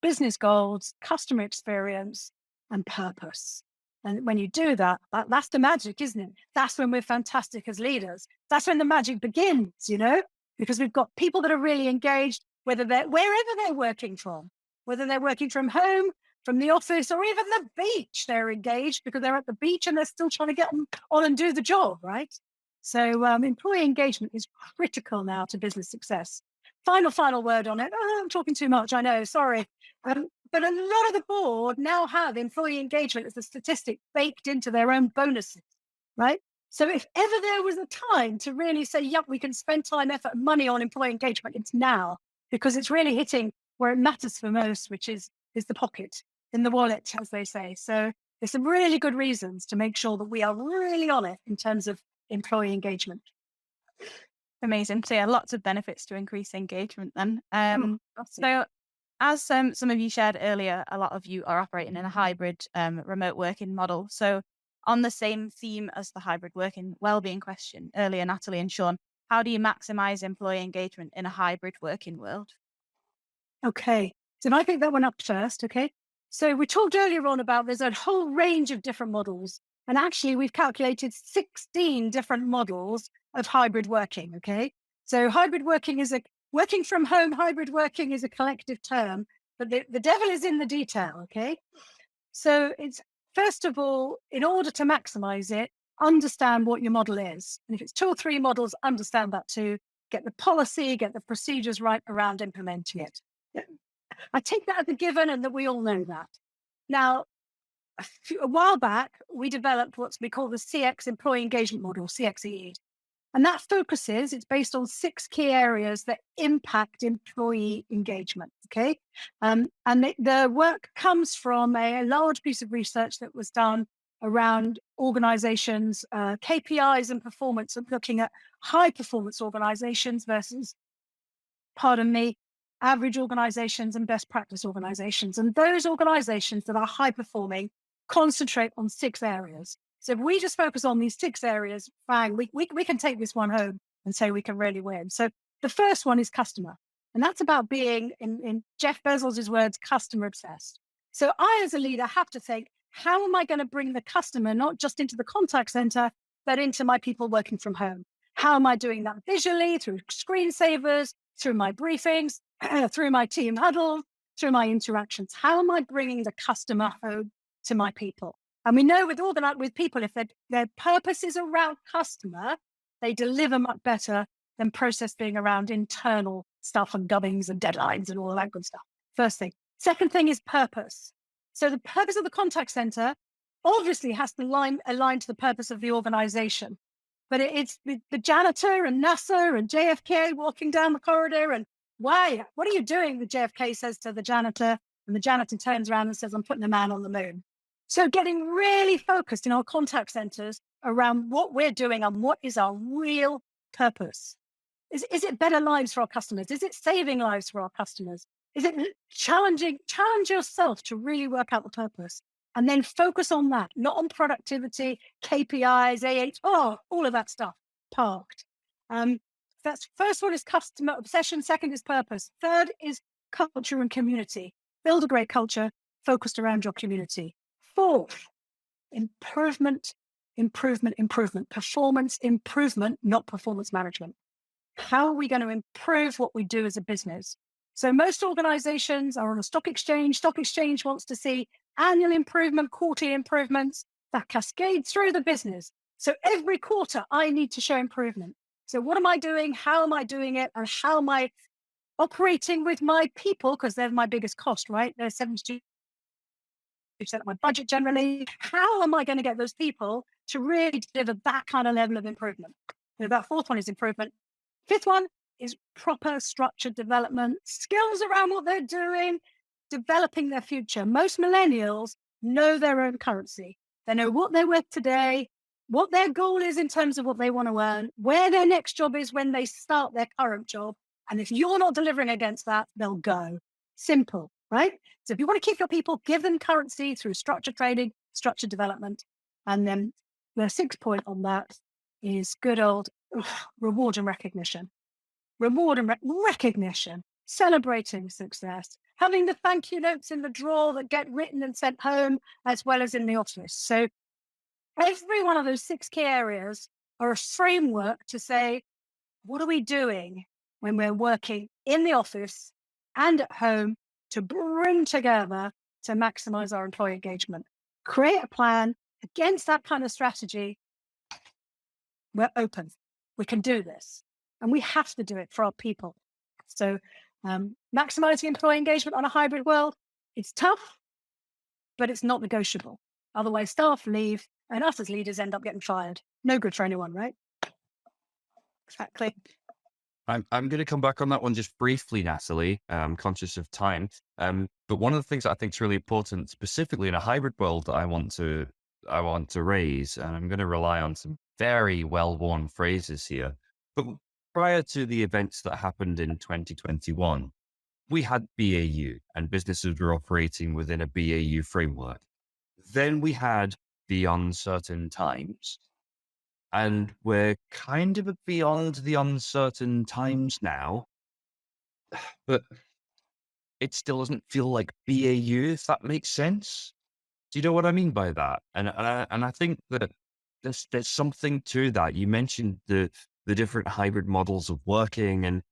business goals, customer experience, and purpose. And when you do that, that's the magic, isn't it? That's when we're fantastic as leaders. That's when the magic begins, because we've got people that are really engaged, whether they're wherever they're working from, whether they're working from home, from the office, or even the beach. They're engaged because they're at the beach and they're still trying to get on and do the job, right? So employee engagement is critical now to business success. Final word on it. Oh, I'm talking too much, I know, sorry. But a lot of the board now have employee engagement as a statistic baked into their own bonuses, right? So if ever there was a time to really say, yep, we can spend time, effort, and money on employee engagement, it's now, because it's really hitting where it matters for most, which is the pocket, in the wallet, as they say. So there's some really good reasons to make sure that we are really on it in terms of employee engagement. Amazing. So yeah, lots of benefits to increase engagement then. So as some of you shared earlier, a lot of you are operating in a hybrid remote working model. So on the same theme as the hybrid working wellbeing question earlier, Natalie and Sean, how do you maximize employee engagement in a hybrid working world? Okay, so if I pick that one up first, okay? So we talked earlier on about there's a whole range of different models. And actually, we've calculated 16 different models of hybrid working, okay? So hybrid working is working from home, hybrid working is a collective term, but the devil is in the detail, okay? So it's, first of all, in order to maximize it, understand what your model is. And if it's 2 or 3 models, understand that too. Get the policy, get the procedures right around implementing it. I take that as a given and that we all know that. Now, a while back, we developed what we call the CX employee engagement model, CX+EX. And that focuses, it's based on 6 key areas that impact employee engagement, okay? And the work comes from a large piece of research that was done around organizations, KPIs and performance, and looking at high performance organizations versus, pardon me, average organizations and best practice organizations. And those organizations that are high performing concentrate on 6 areas. So if we just focus on these 6 areas, bang, we can take this one home and say we can really win. So the first one is customer. And that's about being, in Jeff Bezos' words, customer obsessed. So I, as a leader, have to think, how am I going to bring the customer not just into the contact center, but into my people working from home? How am I doing that visually, through screensavers, through my briefings, through my team huddle, through my interactions? How am I bringing the customer home to my people? And we know with people, if their purpose is around customer, they deliver much better than process being around internal stuff and gubbings and deadlines and all of that good stuff. First thing. Second thing is purpose. So the purpose of the contact center obviously has to align to the purpose of the organization. But it's the janitor and NASA and JFK walking down the corridor and, why? What are you doing? The JFK says to the janitor, and the janitor turns around and says, I'm putting a man on the moon. So getting really focused in our contact centers around what we're doing and what is our real purpose. Is it better lives for our customers? Is it saving lives for our customers? Is it challenge yourself to really work out the purpose and then focus on that, not on productivity, KPIs, all of that stuff parked. That's first one is customer obsession. Second is purpose. Third is culture and community. Build a great culture focused around your community. Fourth, improvement, performance improvement, not performance management. How are we going to improve what we do as a business? So most organizations are on a stock exchange. Stock exchange wants to see annual improvement, quarterly improvements that cascade through the business. So every quarter, I need to show improvement. So what am I doing? How am I doing it? And how am I operating with my people? Because they're my biggest cost, right? They're 72% of my budget generally. How am I going to get those people to really deliver that kind of level of improvement? So that fourth one is improvement. Fifth one is proper structured development, skills around what they're doing, developing their future. Most millennials know their own currency. They know what they're worth today, what their goal is in terms of what they want to earn, where their next job is when they start their current job. And if you're not delivering against that, they'll go. Simple, right? So if you want to keep your people, give them currency through structured trading, structured development. And then the 6th point on that is good old reward and recognition. Reward and recognition, celebrating success, having the thank you notes in the drawer that get written and sent home, as well as in the office. So every one of those 6 key areas are a framework to say, what are we doing when we're working in the office and at home to bring together to maximize our employee engagement? Create a plan against that kind of strategy. We're open. We can do this. And we have to do it for our people. So maximizing employee engagement on a hybrid world, it's tough, but it's not negotiable. Otherwise, staff leave and us as leaders end up getting fired. No good for anyone, right? Exactly. I'm going to come back on that one just briefly, Natalie. I'm conscious of time. But one of the things that I think is really important, specifically in a hybrid world, that I want to raise, and I'm going to rely on some very well-worn phrases here. But prior to the events that happened in 2021, we had BAU, and businesses were operating within a BAU framework. Then we had the uncertain times. And we're kind of beyond the uncertain times now, but it still doesn't feel like BAU, if that makes sense. Do you know what I mean by that? And I think that there's something to that. You mentioned the different hybrid models of working, and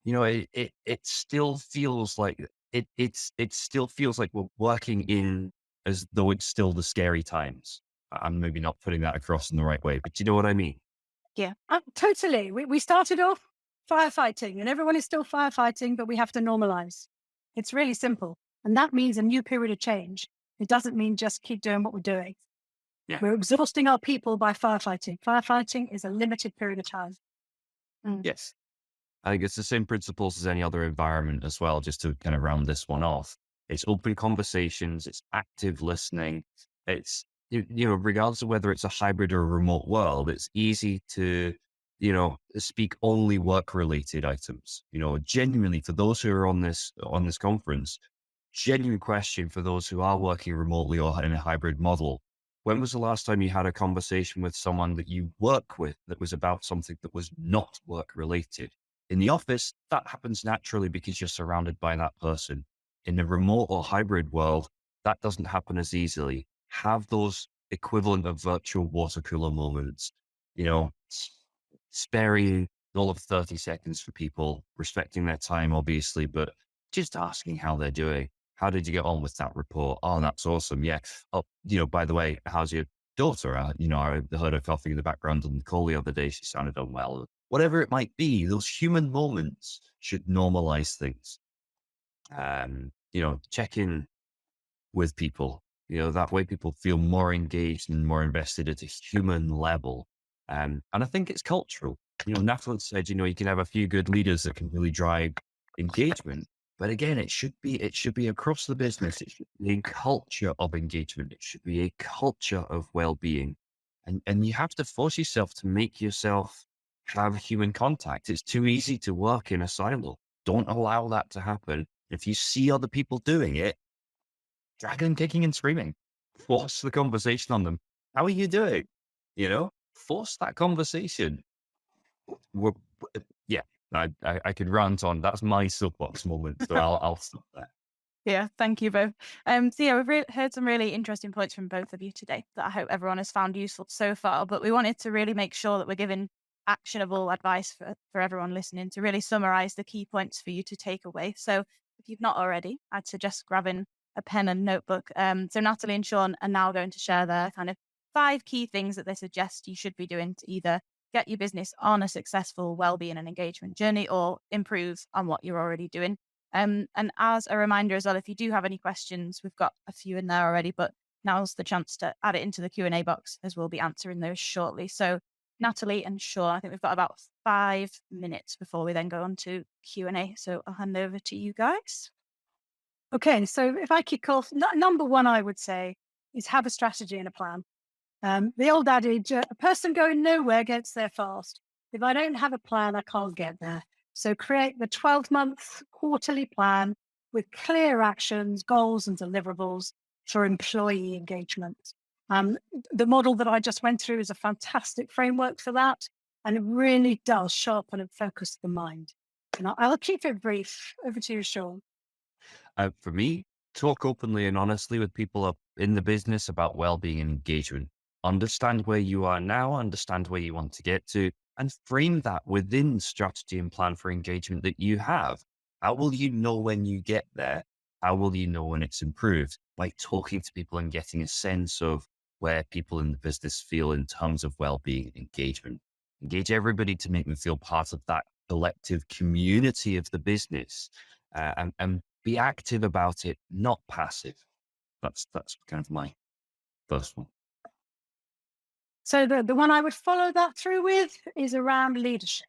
it still feels like it still feels like we're working in as though it's still the scary times. I'm maybe not putting that across in the right way, but do you know what I mean? Yeah. Totally. We started off firefighting and everyone is still firefighting, but we have to normalize. It's really simple. And that means a new period of change. It doesn't mean just keep doing what we're doing. Yeah. We're exhausting our people by firefighting. Firefighting is a limited period of time. Yes. I think it's the same principles as any other environment as well, just to kind of round this one off. It's open conversations, it's active listening. It's, regardless of whether it's a hybrid or a remote world, it's easy to, speak only work related items. Genuinely for those who are on this conference, genuine question for those who are working remotely or in a hybrid model. When was the last time you had a conversation with someone that you work with that was about something that was not work related? In the office, that happens naturally because you're surrounded by that person. In the remote or hybrid world, that doesn't happen as easily. Have those equivalent of virtual water cooler moments, sparing all of 30 seconds for people, respecting their time, obviously, but just asking how they're doing. How did you get on with that report? Oh, that's awesome. Yeah. Oh, by the way, how's your daughter? I heard her coughing in the background on the call the other day. She sounded unwell. Whatever it might be, those human moments should normalize things. Check in with people. That way people feel more engaged and more invested at a human level. And I think it's cultural. Natalie said, you can have a few good leaders that can really drive engagement. But again, it should be across the business. It should be a culture of engagement. It should be a culture of well-being. And you have to force yourself to make yourself have human contact. It's too easy to work in a silo. Don't allow that to happen. If you see other people doing it, drag them kicking and screaming. Force the conversation on them. How are you doing? Force that conversation. We're, yeah, I could rant on. That's my soapbox moment, so I'll stop there. Yeah, thank you both. So yeah, we've heard some really interesting points from both of you today that I hope everyone has found useful so far. But we wanted to really make sure that we're giving actionable advice for everyone listening to really summarize the key points for you to take away. So if you've not already, I'd suggest grabbing a pen and notebook. So Natalie and Sean are now going to share their kind of 5 key things that they suggest you should be doing to either get your business on a successful well-being and engagement journey or improve on what you're already doing. And as a reminder as well, if you do have any questions, we've got a few in there already, but now's the chance to add it into the Q&A box as we'll be answering those shortly. So Natalie and Sean, I think we've got about 5 minutes before we then go on to Q&A. So I'll hand over to you guys. Okay, so if I kick off, number one, I would say is have a strategy and a plan. The old adage, a person going nowhere gets there fast. If I don't have a plan, I can't get there. So create the 12-month quarterly plan with clear actions, goals, and deliverables for employee engagement. The model that I just went through is a fantastic framework for that, and it really does sharpen and focus the mind. And I'll keep it brief. Over to you, Sean. For me, talk openly and honestly with people up in the business about well-being and engagement. Understand where you are now, understand where you want to get to, and frame that within strategy and plan for engagement that you have. How will you know when you get there? How will you know when it's improved? By talking to people and getting a sense of where people in the business feel in terms of well-being and engagement. Engage everybody to make them feel part of that collective community of the business, and be active about it, not passive. That's kind of my first one. So the one I would follow that through with is around leadership.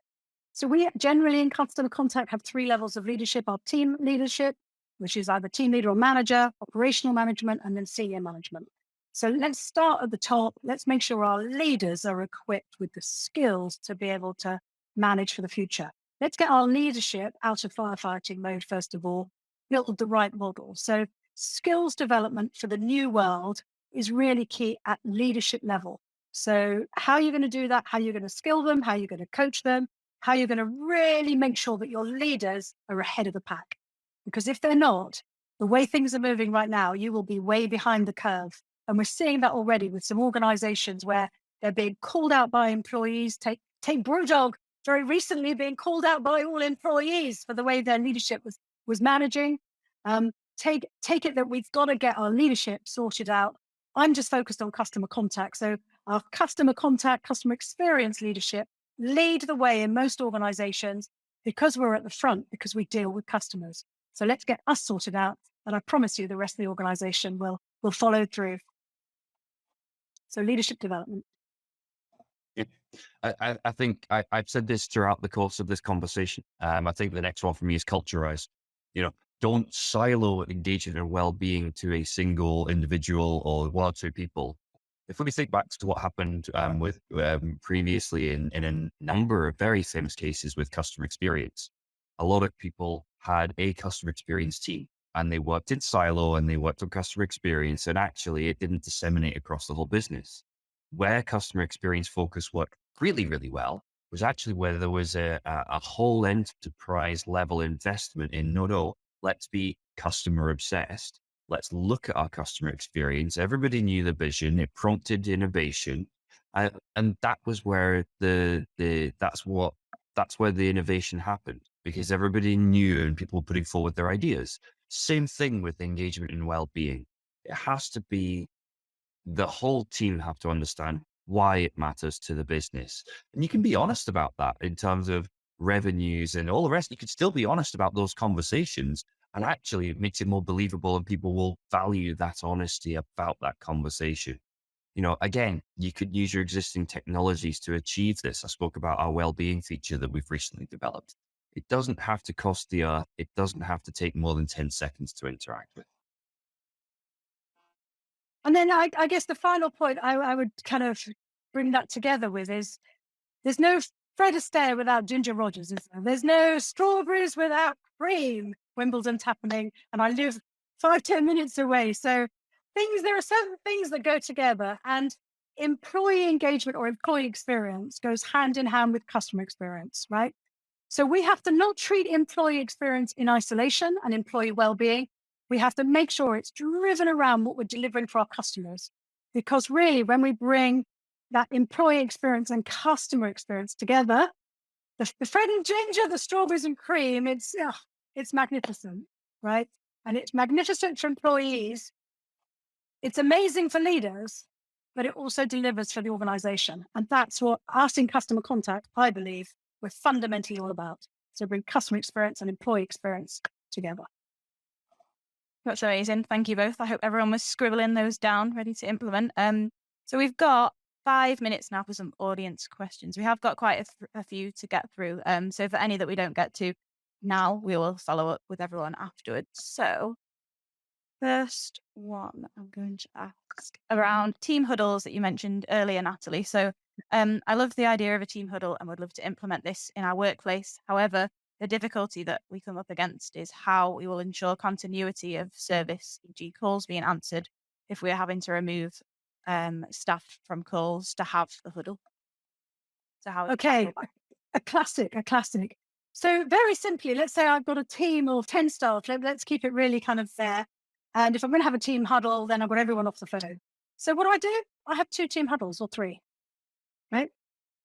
So we generally in customer contact have 3 levels of leadership: our team leadership, which is either team leader or manager, operational management, and then senior management. So let's start at the top. Let's make sure our leaders are equipped with the skills to be able to manage for the future. Let's get our leadership out of firefighting mode, first of all, build the right model. So skills development for the new world is really key at leadership level. So how are you going to do that? How are you going to skill them? How are you going to coach them? How you're going to really make sure that your leaders are ahead of the pack. Because if they're not, the way things are moving right now, you will be way behind the curve. And we're seeing that already with some organizations where they're being called out by employees. Take Brewdog very recently being called out by all employees for the way their leadership was managing. Take it that we've got to get our leadership sorted out. I'm just focused on customer contact. So our customer contact, customer experience leadership lead the way in most organizations because we're at the front, because we deal with customers. So let's get us sorted out. And I promise you the rest of the organization will follow through. So leadership development. Yeah. I think I've said this throughout the course of this conversation. I think the next one for me is culturize. Don't silo engagement and well-being to a single individual or one or two people. If we think back to what happened with previously in a number of very famous cases with customer experience, a lot of people had a customer experience team and they worked in silo and they worked on customer experience, and actually it didn't disseminate across the whole business. Where customer experience focus worked really, really well was actually where there was a whole enterprise level investment in no, let's be customer obsessed. Let's look at our customer experience. Everybody knew the vision. It prompted innovation. And that was where that's where the innovation happened, because everybody knew and people were putting forward their ideas. Same thing with engagement and well-being. It has to be the whole team have to understand why it matters to the business. And you can be honest about that in terms of revenues and all the rest. You could still be honest about those conversations. And actually, it makes it more believable and people will value that honesty about that conversation. Again, you could use your existing technologies to achieve this. I spoke about our well-being feature that we've recently developed. It doesn't have to cost the earth. It doesn't have to take more than 10 seconds to interact with. And then I guess the final point I would kind of bring that together with is there's no Fred Astaire without Ginger Rogers, is there? There's no strawberries without cream. Wimbledon's happening, and I live 5-10 minutes away. So there are certain things that go together, and employee engagement or employee experience goes hand in hand with customer experience, right? So we have to not treat employee experience in isolation and employee well-being. We have to make sure it's driven around what we're delivering for our customers. Because really, when we bring that employee experience and customer experience together, the Fred and Ginger, the strawberries and cream, it's magnificent, right? And it's magnificent for employees. It's amazing for leaders, but it also delivers for the organization. And that's what us in customer contact, I believe, we're fundamentally all about. So bring customer experience and employee experience together. That's amazing. Thank you both. I hope everyone was scribbling those down, ready to implement. So we've got 5 minutes now for some audience questions. We have got quite a few to get through. So for any that we don't get to now, we will follow up with everyone afterwards. So first one I'm going to ask around team huddles that you mentioned earlier, Natalie. So I love the idea of a team huddle and would love to implement this in our workplace. However, the difficulty that we come up against is how we will ensure continuity of service, e.g. calls being answered, if we're having to remove staff from calls to have the huddle. So how? Okay, a classic. So very simply, let's say I've got a team of 10 staff. Let's keep it really kind of fair. And if I'm going to have a team huddle, then I've got everyone off the phone. So what do? I have 2 team huddles or 3, right?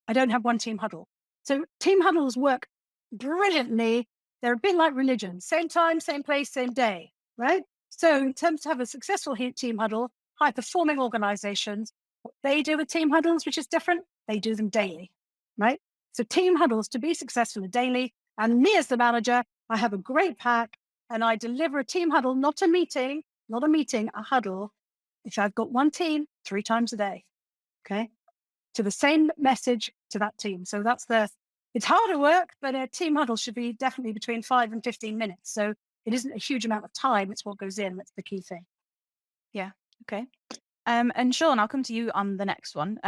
I don't have 1 team huddle. So team huddles work brilliantly. They're a bit like religion, same time, same place, same day, right? So in terms to have a successful team huddle, high performing organizations, what they do with team huddles, which is different, they do them daily, right? So team huddles to be successful are daily. And me as the manager, I have a great pack and I deliver a team huddle, not a meeting, a huddle. If I've got 1 team, 3 times a day, okay? To the same message to that team. So it's harder work, but a team huddle should be definitely between 5 and 15 minutes. So it isn't a huge amount of time. It's what goes in. That's the key thing. Yeah. Okay. And Sean, I'll come to you on the next one.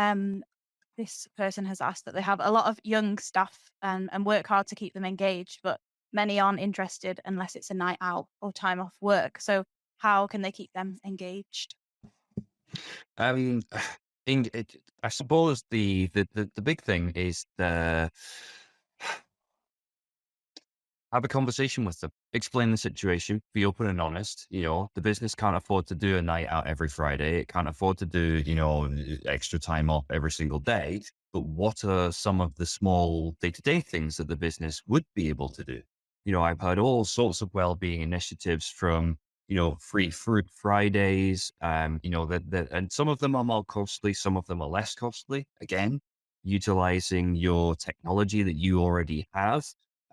This person has asked that they have a lot of young staff and work hard to keep them engaged, but many aren't interested unless it's a night out or time off work. So how can they keep them engaged? Um, I suppose the big thing is have a conversation with them, explain the situation, be open and honest. The business can't afford to do a night out every Friday. It can't afford to do, extra time off every single day. But what are some of the small day-to-day things that the business would be able to do? I've heard all sorts of well-being initiatives from, free fruit Fridays, and some of them are more costly, some of them are less costly. Again, utilizing your technology that you already have.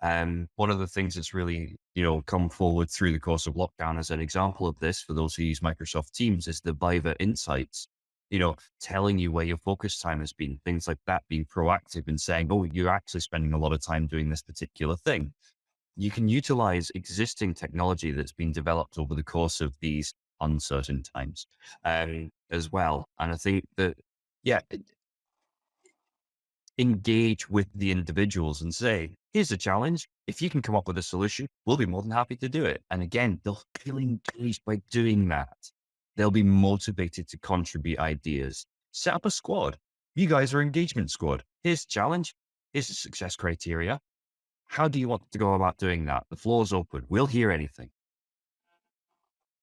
One of the things that's really, come forward through the course of lockdown as an example of this, for those who use Microsoft Teams, is the Viva Insights, telling you where your focus time has been, things like that, being proactive and saying, oh, you're actually spending a lot of time doing this particular thing. You can utilize existing technology that's been developed over the course of these uncertain times as well. And I think that, yeah, engage with the individuals and say, here's a challenge. If you can come up with a solution, we'll be more than happy to do it. And again, they'll feel engaged by doing that. They'll be motivated to contribute ideas. Set up a squad. You guys are engagement squad. Here's the challenge. Here's the success criteria. How do you want to go about doing that? The floor's open. We'll hear anything.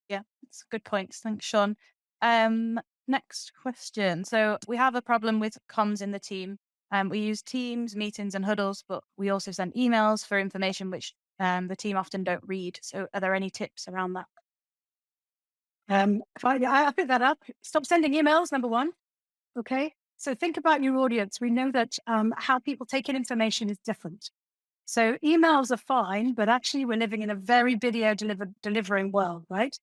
Yeah, that's good points. Thanks, Sean. Next question. So we have a problem with comms in the team. We use Teams, meetings, and huddles, but we also send emails for information which the team often don't read. So are there any tips around that? I pick that up. Stop sending emails, number 1. Okay. So think about your audience. We know that how people take in information is different. So emails are fine, but actually we're living in a very video delivering world, right?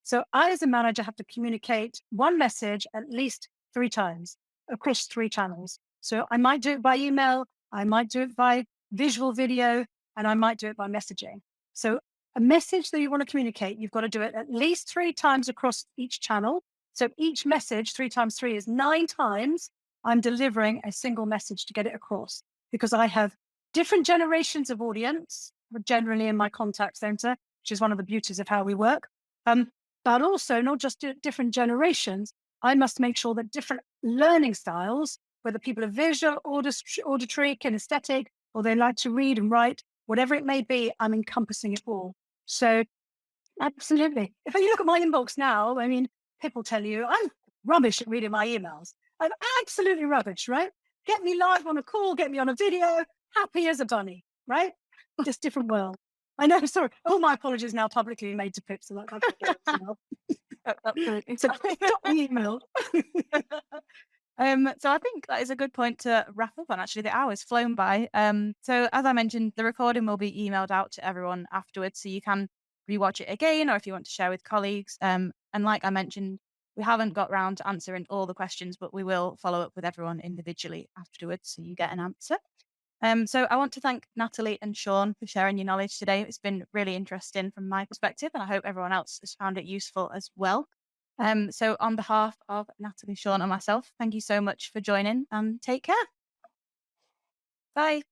So I, as a manager, have to communicate 1 message at least 3 times across 3 channels. So I might do it by email, I might do it by visual video, and I might do it by messaging. So a message that you want to communicate, you've got to do it at least 3 times across each channel. So each message, 3 times 3 is 9 times I'm delivering a single message to get it across, because I have different generations of audience, generally in my contact center, which is one of the beauties of how we work. But also not just different generations, I must make sure that different learning styles, whether people are visual, auditory, kinesthetic, or they like to read and write, whatever it may be, I'm encompassing it all. So absolutely. If you look at my inbox now, I mean, people tell you I'm rubbish at reading my emails. I'm absolutely rubbish, right? Get me live on a call, get me on a video, happy as a bunny, right? Just different world. I know, sorry. All my apologies now publicly made to Pip, so Absolutely. so stop the email. So I think that is a good point to wrap up on. Actually, the hour's flown by. So as I mentioned, the recording will be emailed out to everyone afterwards, so you can rewatch it again, or if you want to share with colleagues. And like I mentioned, we haven't got round to answering all the questions, but we will follow up with everyone individually afterwards, so you get an answer. So I want to thank Natalie and Sean for sharing your knowledge today. It's been really interesting from my perspective, and I hope everyone else has found it useful as well. So on behalf of Natalie, Sean, and myself, thank you so much for joining, and take care. Bye.